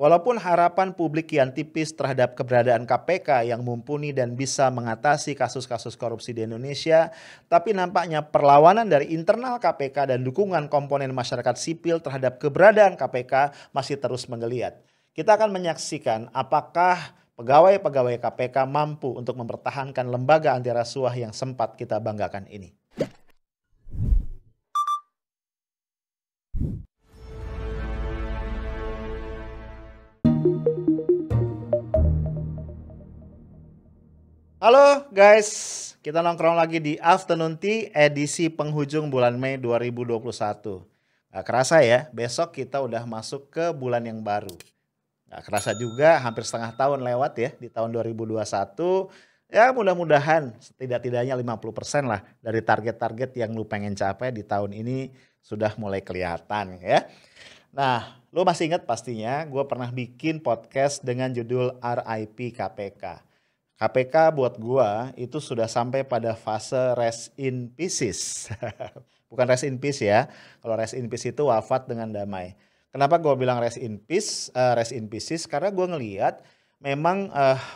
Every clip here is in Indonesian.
Walaupun harapan publik kian tipis terhadap keberadaan KPK yang mumpuni dan bisa mengatasi kasus-kasus korupsi di Indonesia, tapi nampaknya perlawanan dari internal KPK dan dukungan komponen masyarakat sipil terhadap keberadaan KPK masih terus menggeliat. Kita akan menyaksikan apakah pegawai-pegawai KPK mampu untuk mempertahankan lembaga anti rasuah yang sempat kita banggakan ini. Halo guys, kita nongkrong lagi di Afternoon Tea edisi penghujung bulan Mei 2021. Gak kerasa ya, besok kita udah masuk ke bulan yang baru. Gak kerasa juga hampir setengah tahun lewat ya di tahun 2021. Ya mudah-mudahan setidak-tidaknya 50% lah dari target-target yang lu pengen capai di tahun ini sudah mulai kelihatan ya. Nah, lu masih ingat pastinya gue pernah bikin podcast dengan judul RIP KPK. KPK buat gua itu sudah sampai pada fase rest in pieces. Bukan rest in peace ya. Kalau rest in peace itu wafat dengan damai. Kenapa gua bilang rest in peace, rest in pieces? Karena gua ngelihat memang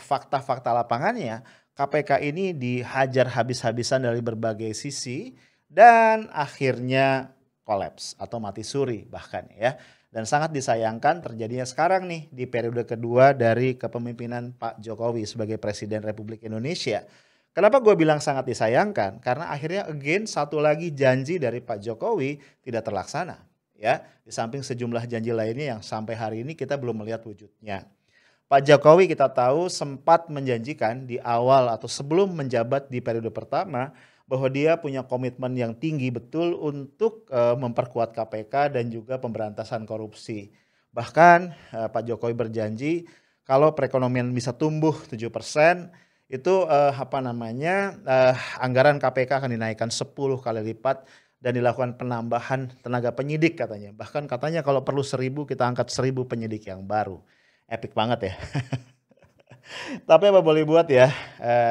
fakta-fakta lapangannya KPK ini dihajar habis-habisan dari berbagai sisi dan akhirnya kolaps atau mati suri bahkan ya. Dan sangat disayangkan terjadinya sekarang nih di periode kedua dari kepemimpinan Pak Jokowi sebagai Presiden Republik Indonesia. Kenapa gue bilang sangat disayangkan? Karena akhirnya again satu lagi janji dari Pak Jokowi tidak terlaksana. Ya, di samping sejumlah janji lainnya yang sampai hari ini kita belum melihat wujudnya. Pak Jokowi kita tahu sempat menjanjikan di awal atau sebelum menjabat di periode pertama bahwa dia punya komitmen yang tinggi betul untuk memperkuat KPK dan juga pemberantasan korupsi. Bahkan Pak Jokowi berjanji kalau perekonomian bisa tumbuh 7%, itu anggaran KPK akan dinaikkan 10 kali lipat dan dilakukan penambahan tenaga penyidik katanya. Bahkan katanya kalau perlu 1.000 kita angkat 1.000 penyidik yang baru. Epic banget ya. Tapi apa boleh buat ya,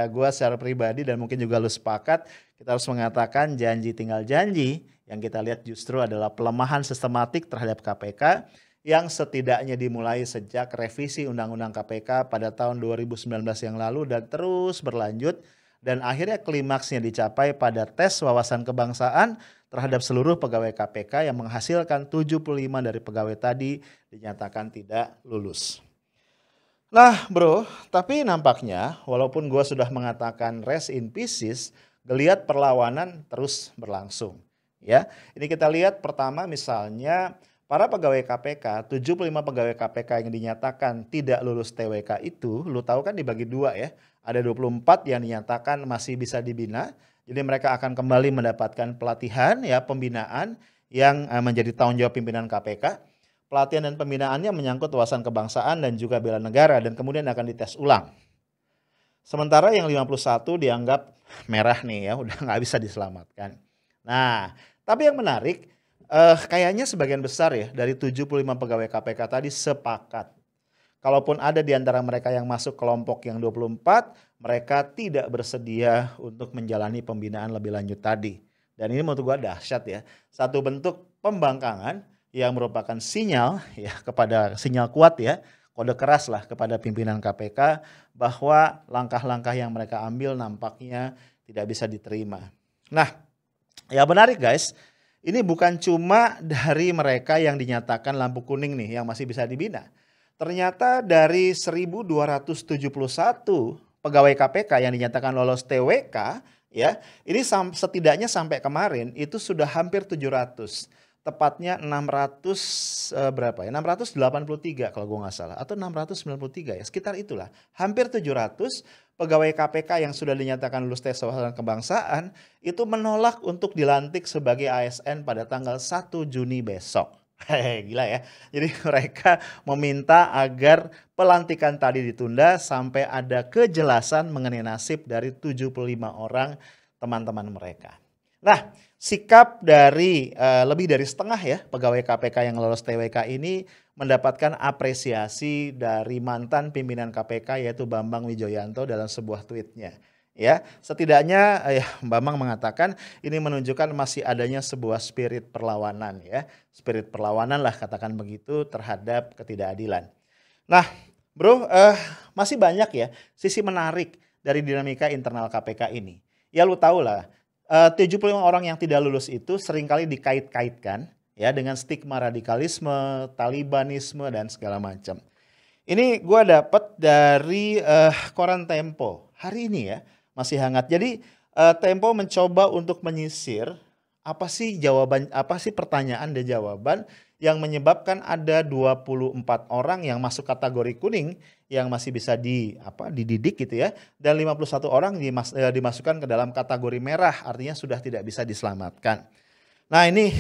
gue secara pribadi dan mungkin juga lu sepakat, kita harus mengatakan janji tinggal janji. Yang kita lihat justru adalah pelemahan sistematik terhadap KPK yang setidaknya dimulai sejak revisi Undang-Undang KPK pada tahun 2019 yang lalu dan terus berlanjut. Dan akhirnya klimaksnya dicapai pada tes wawasan kebangsaan terhadap seluruh pegawai KPK yang menghasilkan 75 dari pegawai tadi dinyatakan tidak lulus. Nah bro, tapi nampaknya walaupun gue sudah mengatakan rest in pieces, geliat perlawanan terus berlangsung. Ya, ini kita lihat pertama misalnya para pegawai KPK, 75 pegawai KPK yang dinyatakan tidak lulus TWK itu, lu tahu kan dibagi dua ya. Ada 24 yang dinyatakan masih bisa dibina, jadi mereka akan kembali mendapatkan pelatihan ya, pembinaan yang menjadi tanggung jawab pimpinan KPK. Pelatihan dan pembinaannya menyangkut wawasan kebangsaan dan juga bela negara dan kemudian akan dites ulang. Sementara yang 51 dianggap merah nih ya, udah nggak bisa diselamatkan. Nah, tapi yang menarik, kayaknya sebagian besar ya dari 75 pegawai KPK tadi sepakat. Kalaupun ada di antara mereka yang masuk kelompok yang 24, mereka tidak bersedia untuk menjalani pembinaan lebih lanjut tadi. Dan ini menurut gua dahsyat ya, satu bentuk pembangkangan yang merupakan sinyal ya kepada sinyal kuat ya, kode keras lah kepada pimpinan KPK bahwa langkah-langkah yang mereka ambil nampaknya tidak bisa diterima. Nah, ya menarik guys, ini bukan cuma dari mereka yang dinyatakan lampu kuning nih yang masih bisa dibina. Ternyata dari 1.271 pegawai KPK yang dinyatakan lolos TWK ya, ini setidaknya sampai kemarin itu sudah hampir 700. Tepatnya 600 berapa ya? 683 kalau gue nggak salah atau 693 ya, sekitar itulah. Hampir 700 pegawai KPK yang sudah dinyatakan lulus tes wawasan kebangsaan itu menolak untuk dilantik sebagai ASN pada tanggal 1 Juni besok. Hehehe, gila ya. Jadi mereka meminta agar pelantikan tadi ditunda sampai ada kejelasan mengenai nasib dari 75 orang teman-teman mereka. Nah, sikap dari lebih dari setengah ya pegawai KPK yang lolos TWK ini mendapatkan apresiasi dari mantan pimpinan KPK yaitu Bambang Wijoyanto dalam sebuah tweetnya. Ya, setidaknya Bambang mengatakan ini menunjukkan masih adanya sebuah spirit perlawanan ya. Spirit perlawanan lah katakan begitu terhadap ketidakadilan. Nah, Bro, masih banyak ya sisi menarik dari dinamika internal KPK ini. Ya lu tahu lah, 75 orang yang tidak lulus itu seringkali dikait-kaitkan ya dengan stigma radikalisme, Talibanisme dan segala macam. Ini gue dapat dari koran Tempo hari ini ya, masih hangat. Jadi Tempo mencoba untuk menyisir apa sih pertanyaan dan jawaban yang menyebabkan ada 24 orang yang masuk kategori kuning yang masih bisa dididik gitu ya, dan 51 orang dimasukkan ke dalam kategori merah, artinya sudah tidak bisa diselamatkan. Nah ini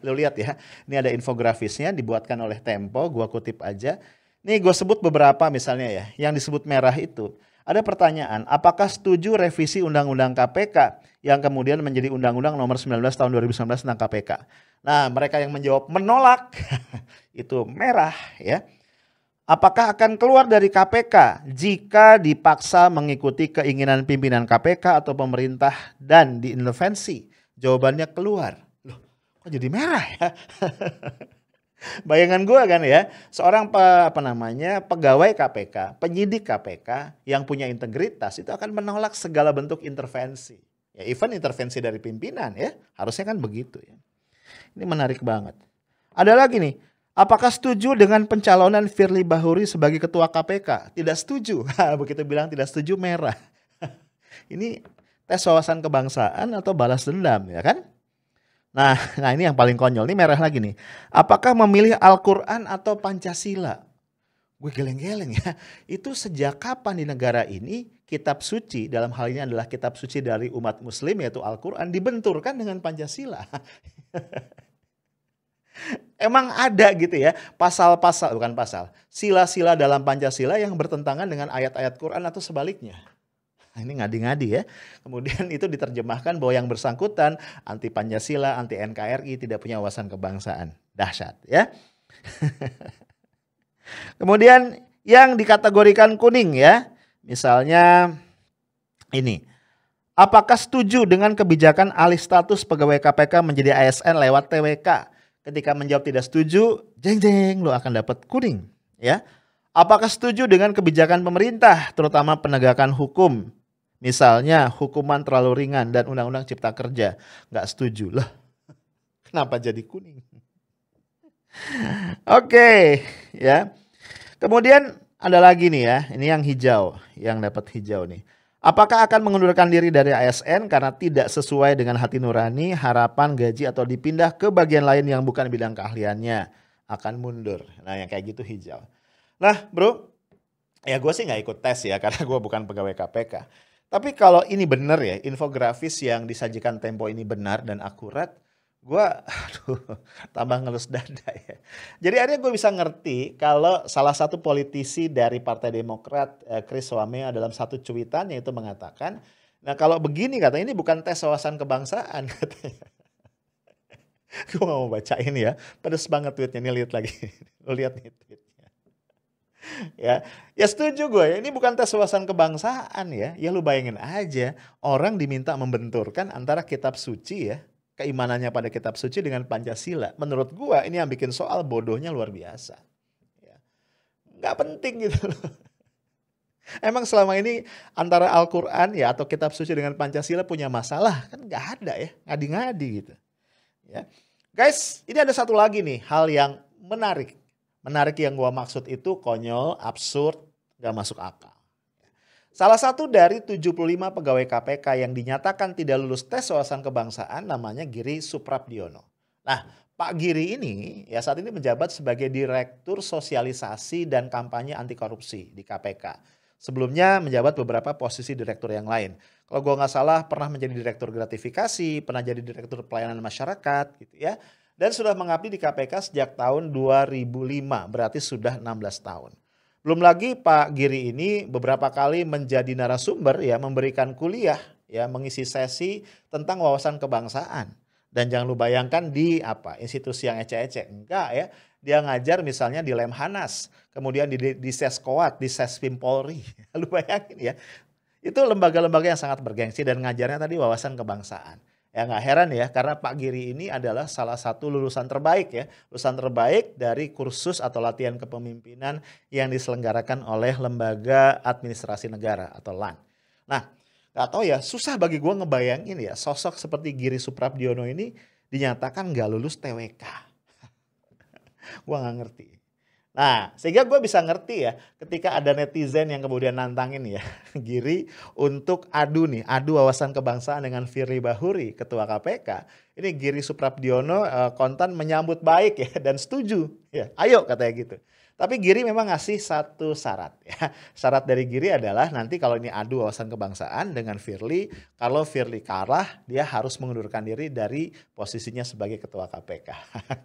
lu lihat ya, ini ada infografisnya dibuatkan oleh Tempo, gua kutip aja. Nih gue sebut beberapa misalnya ya, yang disebut merah itu. Ada pertanyaan, apakah setuju revisi Undang-Undang KPK yang kemudian menjadi Undang-Undang nomor 19 tahun 2019 tentang KPK. Nah mereka yang menjawab menolak, itu merah ya. Apakah akan keluar dari KPK jika dipaksa mengikuti keinginan pimpinan KPK atau pemerintah dan diintervensi? Jawabannya keluar. Loh, kok jadi merah ya? Bayangan gue kan ya, seorang pegawai KPK, penyidik KPK yang punya integritas itu akan menolak segala bentuk intervensi. Ya, even intervensi dari pimpinan ya, harusnya kan begitu ya. Ini menarik banget. Ada lagi nih, apakah setuju dengan pencalonan Firly Bahuri sebagai ketua KPK? Tidak setuju. Begitu bilang tidak setuju merah. Ini tes wawasan kebangsaan atau balas dendam ya kan? Nah ini yang paling konyol, ini merah lagi nih. Apakah memilih Al-Quran atau Pancasila? Gue geleng-geleng ya. Itu sejak kapan di negara ini kitab suci, dalam hal ini adalah kitab suci dari umat muslim yaitu Al-Quran, dibenturkan dengan Pancasila? Emang ada gitu ya sila-sila dalam Pancasila yang bertentangan dengan ayat-ayat Quran atau sebaliknya? Ini ngadi-ngadi ya. Kemudian itu diterjemahkan bahwa yang bersangkutan anti Pancasila, anti NKRI, tidak punya wawasan kebangsaan. Dahsyat ya. Kemudian yang dikategorikan kuning ya. Misalnya ini. Apakah setuju dengan kebijakan alih status pegawai KPK menjadi ASN lewat TWK? Ketika menjawab tidak setuju, jeng-jeng lo akan dapat kuning ya. Apakah setuju dengan kebijakan pemerintah terutama penegakan hukum? Misalnya hukuman terlalu ringan dan undang-undang cipta kerja. Nggak setuju lah. Kenapa jadi kuning? Oke ya. Kemudian ada lagi nih ya. Ini yang hijau. Yang dapat hijau nih. Apakah akan mengundurkan diri dari ASN karena tidak sesuai dengan hati nurani, harapan, gaji atau dipindah ke bagian lain yang bukan bidang keahliannya? Akan mundur. Nah yang kayak gitu hijau. Nah bro, ya gue sih nggak ikut tes ya karena gue bukan pegawai KPK. Tapi kalau ini benar ya, infografis yang disajikan Tempo ini benar dan akurat, gue tambah ngelus dada ya. Jadi akhirnya gue bisa ngerti kalau salah satu politisi dari Partai Demokrat, Chris Swamea, dalam satu cuitannya itu mengatakan, nah kalau begini katanya ini bukan tes wawasan kebangsaan katanya. Gue gak mau bacain ya, pedes banget tweetnya, nih lihat lagi, lo lihat nih tweetnya. Ya setuju gue ya, ini bukan tes wawasan kebangsaan ya. Ya lu bayangin aja orang diminta membenturkan antara kitab suci ya, keimanannya pada kitab suci dengan Pancasila. Menurut gue ini yang bikin soal bodohnya luar biasa ya. Gak penting gitu loh. Emang selama ini antara Al-Quran ya atau kitab suci dengan Pancasila punya masalah? Kan gak ada ya, ngadi-ngadi gitu ya. Guys, ini ada satu lagi nih hal yang menarik. Menarik yang gua maksud itu konyol, absurd, gak masuk akal. Salah satu dari 75 pegawai KPK yang dinyatakan tidak lulus tes wawasan kebangsaan namanya Giri Suprabdiono. Nah, Pak Giri ini ya saat ini menjabat sebagai Direktur Sosialisasi dan Kampanye Anti Korupsi di KPK. Sebelumnya menjabat beberapa posisi direktur yang lain. Kalau gua nggak salah pernah menjadi Direktur Gratifikasi, pernah jadi Direktur Pelayanan Masyarakat gitu ya. Dan sudah mengabdi di KPK sejak tahun 2005, berarti sudah 16 tahun. Belum lagi Pak Giri ini beberapa kali menjadi narasumber ya, memberikan kuliah ya, mengisi sesi tentang wawasan kebangsaan. Dan jangan lu bayangkan di institusi yang ecek-ecek, enggak ya. Dia ngajar misalnya di Lemhanas, kemudian di Seskoat, di Sespim Polri. Lu bayangin ya. Itu lembaga-lembaga yang sangat bergengsi dan ngajarnya tadi wawasan kebangsaan. Ya nggak heran ya, karena Pak Giri ini adalah salah satu lulusan terbaik ya. Lulusan terbaik dari kursus atau latihan kepemimpinan yang diselenggarakan oleh Lembaga Administrasi Negara atau LAN. Nah, nggak tahu ya, susah bagi gue ngebayangin ya, sosok seperti Giri Suprabdiono ini dinyatakan nggak lulus TWK. Gue nggak ngerti. Nah, sehingga gue bisa ngerti ya ketika ada netizen yang kemudian nantangin ya Giri untuk adu wawasan kebangsaan dengan Firly Bahuri, Ketua KPK. Ini Giri Suprabdiono kontan menyambut baik ya dan setuju. Ya, ayo katanya gitu. Tapi Giri memang ngasih satu syarat ya. Syarat dari Giri adalah nanti kalau ini adu wawasan kebangsaan dengan Firly, kalau Firly kalah dia harus mengundurkan diri dari posisinya sebagai Ketua KPK.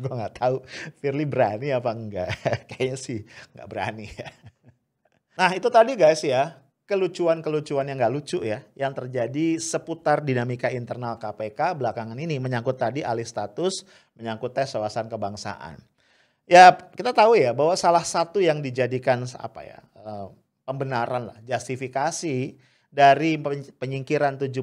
Gue nggak tahu Firly berani apa enggak. Kayaknya sih nggak berani ya. Nah itu tadi guys ya, kelucuan-kelucuan yang nggak lucu ya, yang terjadi seputar dinamika internal KPK belakangan ini menyangkut tadi alih status, menyangkut tes wawasan kebangsaan. Ya kita tahu ya bahwa salah satu yang dijadikan pembenaran lah, justifikasi dari penyingkiran 75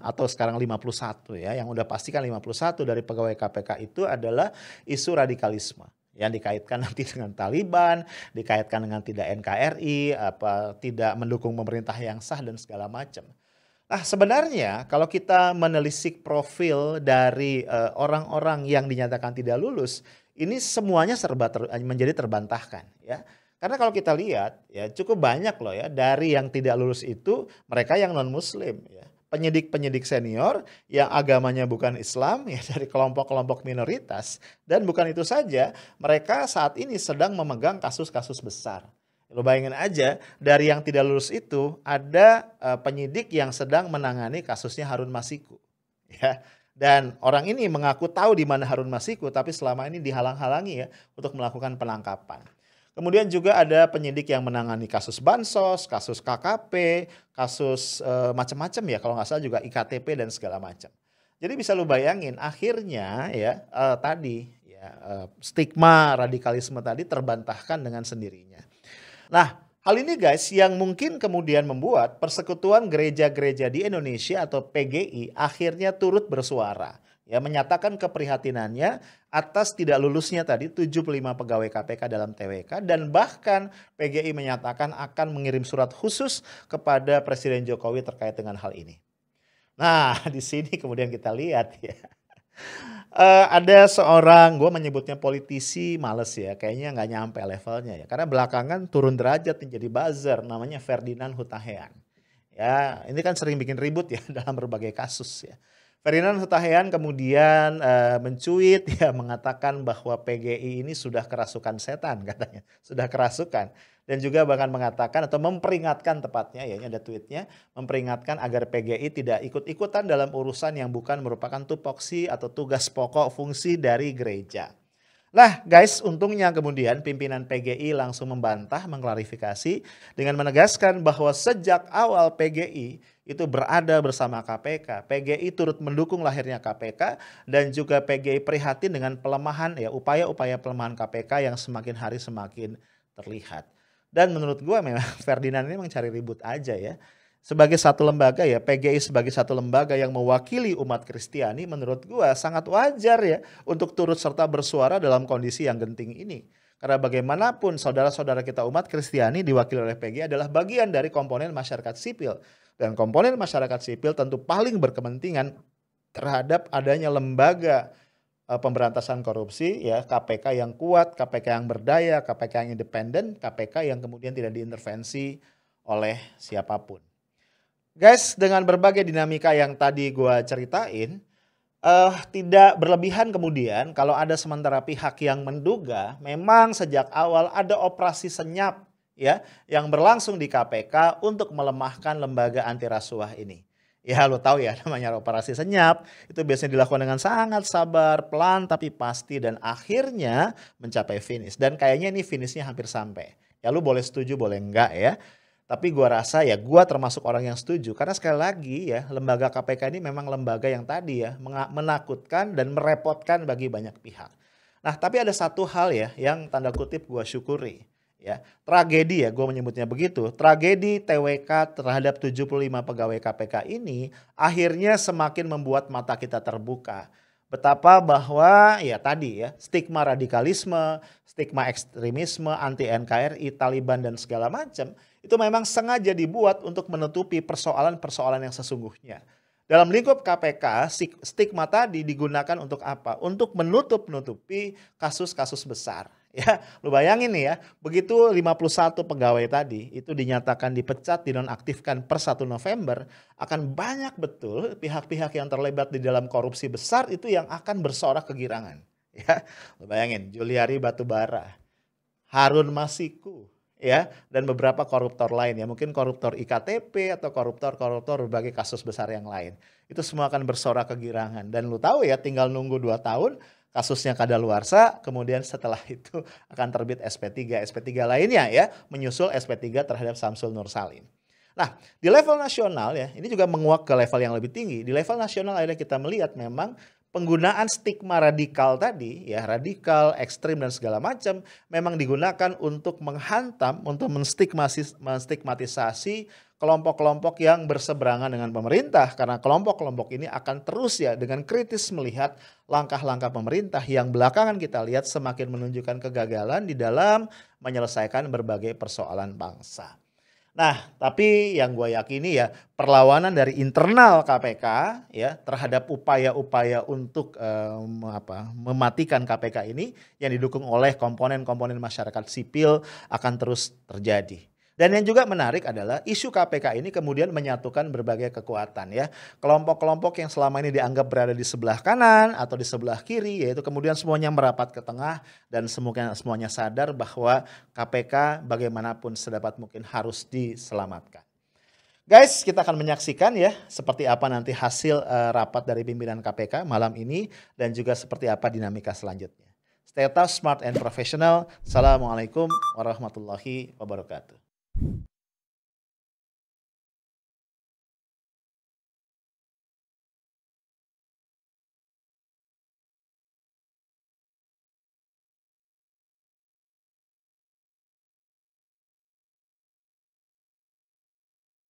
atau sekarang 51 ya, yang udah pastikan 51 dari pegawai KPK itu adalah isu radikalisme yang dikaitkan nanti dengan Taliban, dikaitkan dengan tidak NKRI, tidak mendukung pemerintah yang sah dan segala macam. Nah sebenarnya kalau kita menelisik profil dari orang-orang yang dinyatakan tidak lulus, ini semuanya menjadi terbantahkan ya. Karena kalau kita lihat ya cukup banyak loh ya dari yang tidak lulus itu mereka yang non muslim ya. Penyidik-penyidik senior yang agamanya bukan Islam ya dari kelompok-kelompok minoritas, dan bukan itu saja, mereka saat ini sedang memegang kasus-kasus besar. Lo bayangin aja dari yang tidak lulus itu ada penyidik yang sedang menangani kasusnya Harun Masiku ya. Dan orang ini mengaku tahu di mana Harun Masiku, tapi selama ini dihalang-halangi ya untuk melakukan penangkapan. Kemudian juga ada penyidik yang menangani kasus bansos, kasus KKP, kasus macam-macam ya, kalau nggak salah juga IKTP dan segala macam. Jadi bisa lu bayangin akhirnya ya stigma radikalisme tadi terbantahkan dengan sendirinya. Nah, hal ini guys yang mungkin kemudian membuat Persekutuan Gereja-Gereja di Indonesia atau PGI akhirnya turut bersuara. Ya, menyatakan keprihatinannya atas tidak lulusnya tadi 75 pegawai KPK dalam TWK, dan bahkan PGI menyatakan akan mengirim surat khusus kepada Presiden Jokowi terkait dengan hal ini. Nah, di sini kemudian kita lihat ya. Ada seorang, gue menyebutnya politisi, males ya, kayaknya nggak nyampe levelnya ya, karena belakangan turun derajat menjadi buzzer, namanya Ferdinand Hutahean. Ya, ini kan sering bikin ribut ya dalam berbagai kasus ya. Ferdinand Hutahean kemudian mencuit ya, mengatakan bahwa PGI ini sudah kerasukan setan katanya, sudah kerasukan. Dan juga bahkan mengatakan atau memperingatkan tepatnya ya, ini ada tweetnya, memperingatkan agar PGI tidak ikut-ikutan dalam urusan yang bukan merupakan tupoksi atau tugas pokok fungsi dari gereja. Lah guys, untungnya kemudian pimpinan PGI langsung membantah, mengklarifikasi dengan menegaskan bahwa sejak awal PGI itu berada bersama KPK. PGI turut mendukung lahirnya KPK dan juga PGI prihatin dengan pelemahan ya, upaya-upaya pelemahan KPK yang semakin hari semakin terlihat. Dan menurut gue memang Ferdinand ini memang cari ribut aja ya. Sebagai satu lembaga ya, PGI sebagai satu lembaga yang mewakili umat Kristiani, menurut gue sangat wajar ya untuk turut serta bersuara dalam kondisi yang genting ini. Karena bagaimanapun saudara-saudara kita umat Kristiani diwakili oleh PGI adalah bagian dari komponen masyarakat sipil. Dan komponen masyarakat sipil tentu paling berkepentingan terhadap adanya lembaga pemberantasan korupsi ya, KPK yang kuat, KPK yang berdaya, KPK yang independen, KPK yang kemudian tidak diintervensi oleh siapapun. Guys, dengan berbagai dinamika yang tadi gue ceritain, tidak berlebihan kemudian kalau ada sementara pihak yang menduga memang sejak awal ada operasi senyap ya yang berlangsung di KPK untuk melemahkan lembaga anti rasuah ini. Ya lo tahu ya namanya operasi senyap, itu biasanya dilakukan dengan sangat sabar, pelan tapi pasti, dan akhirnya mencapai finish. Dan kayaknya ini finishnya hampir sampai. Ya lo boleh setuju boleh enggak ya. Tapi gua rasa ya gua termasuk orang yang setuju. Karena sekali lagi ya lembaga KPK ini memang lembaga yang tadi ya menakutkan dan merepotkan bagi banyak pihak. Nah tapi ada satu hal ya yang tanda kutip gua syukuri. ya. Tragedi ya, gue menyebutnya begitu. Tragedi TWK terhadap 75 pegawai KPK ini akhirnya semakin membuat mata kita terbuka. Betapa bahwa ya tadi ya, stigma radikalisme, stigma ekstremisme, anti NKRI, Taliban dan segala macam itu memang sengaja dibuat untuk menutupi persoalan-persoalan yang sesungguhnya. Dalam lingkup KPK, stigma tadi digunakan untuk apa? Untuk menutup-nutupi kasus-kasus besar. Ya, lu bayangin nih ya, begitu 51 pegawai tadi itu dinyatakan dipecat, dinonaktifkan per 1 November, akan banyak betul pihak-pihak yang terlibat di dalam korupsi besar itu yang akan bersorak kegirangan. Ya, lu bayangin, Juliari Batubara, Harun Masiku, ya, dan beberapa koruptor lain ya, mungkin koruptor IKTP atau koruptor-koruptor berbagai kasus besar yang lain. Itu semua akan bersorak kegirangan dan lu tahu ya, tinggal nunggu 2 tahun kasusnya kadaluarsa, kemudian setelah itu akan terbit SP3 lainnya ya, menyusul SP3 terhadap Samsul Nur Salim. Nah, di level nasional ya, ini juga menguak ke level yang lebih tinggi. Di level nasional akhirnya kita melihat memang penggunaan stigma radikal tadi, ya radikal, ekstrim dan segala macam memang digunakan untuk menghantam, untuk menstigmatisasi kelompok-kelompok yang berseberangan dengan pemerintah. Karena kelompok-kelompok ini akan terus ya dengan kritis melihat langkah-langkah pemerintah yang belakangan kita lihat semakin menunjukkan kegagalan di dalam menyelesaikan berbagai persoalan bangsa. Nah, tapi yang gue yakini ya perlawanan dari internal KPK ya terhadap upaya-upaya untuk mematikan KPK ini yang didukung oleh komponen-komponen masyarakat sipil akan terus terjadi. Dan yang juga menarik adalah isu KPK ini kemudian menyatukan berbagai kekuatan ya. Kelompok-kelompok yang selama ini dianggap berada di sebelah kanan atau di sebelah kiri yaitu kemudian semuanya merapat ke tengah dan semuanya sadar bahwa KPK bagaimanapun sedapat mungkin harus diselamatkan. Guys, kita akan menyaksikan ya seperti apa nanti hasil rapat dari pimpinan KPK malam ini dan juga seperti apa dinamika selanjutnya. Stay tough, smart and professional. Assalamualaikum warahmatullahi wabarakatuh.